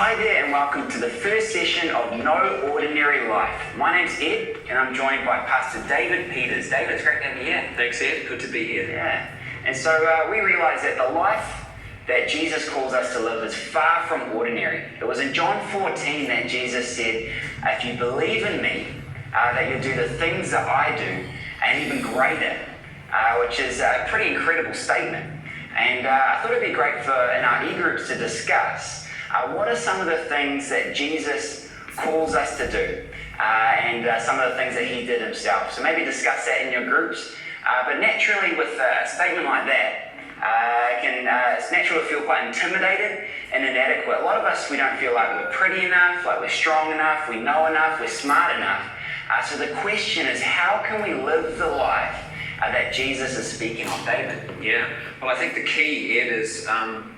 Hi there and welcome to the first session of No Ordinary Life. My name's Ed and I'm joined by Pastor David Peters. David, it's great to have you here. Thanks, Ed. Good to be here. Yeah. And so we realise that the life that Jesus calls us to live is far from ordinary. It was in John 14 that Jesus said, if you believe in me, that you'll do the things that I do and even greater, which is a pretty incredible statement. And I thought it'd be great for in our e-groups to discuss what are some of the things that Jesus calls us to do and some of the things that he did himself. So maybe discuss that in your groups. But naturally with a statement like that, it's natural to feel quite intimidated and inadequate. A lot of us, we don't feel like we're pretty enough, like we're strong enough, we know enough, we're smart enough. So the question is, how can we live the life that Jesus is speaking of? David? Yeah. Well, I think the key, Ed, is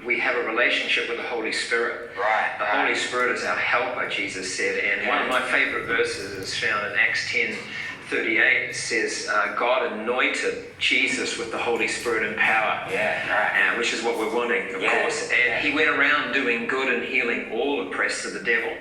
we have a relationship with the Holy Spirit. Right. The Holy Spirit is our helper, Jesus said. And one of my favorite verses is found in Acts 10:38. It says, God anointed Jesus with the Holy Spirit and power. Yeah, right. Which is what we're wanting, of course. And he went around doing good and healing all oppressed of the devil.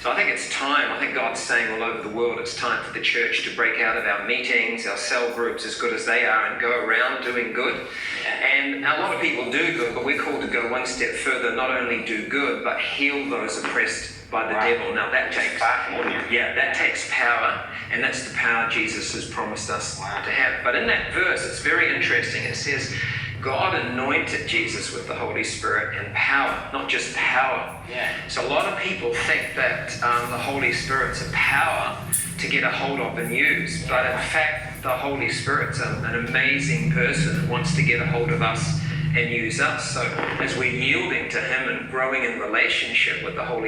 So I think it's time. I think God's saying all over the world, it's time for the church to break out of our meetings, our cell groups, as good as they are, and go around doing good. And a lot of people do good, but we're called to go one step further, not only do good, but heal those oppressed by the devil. Now that takes that takes power, and that's the power Jesus has promised us to have. But in that verse, it's very interesting. It says, God anointed Jesus with the Holy Spirit and power, not just power. Yeah. So a lot of people think that the Holy Spirit's a power to get a hold of and use. But in fact, the Holy Spirit's an amazing person that wants to get a hold of us and use us. So as we're yielding to him and growing in relationship with the Holy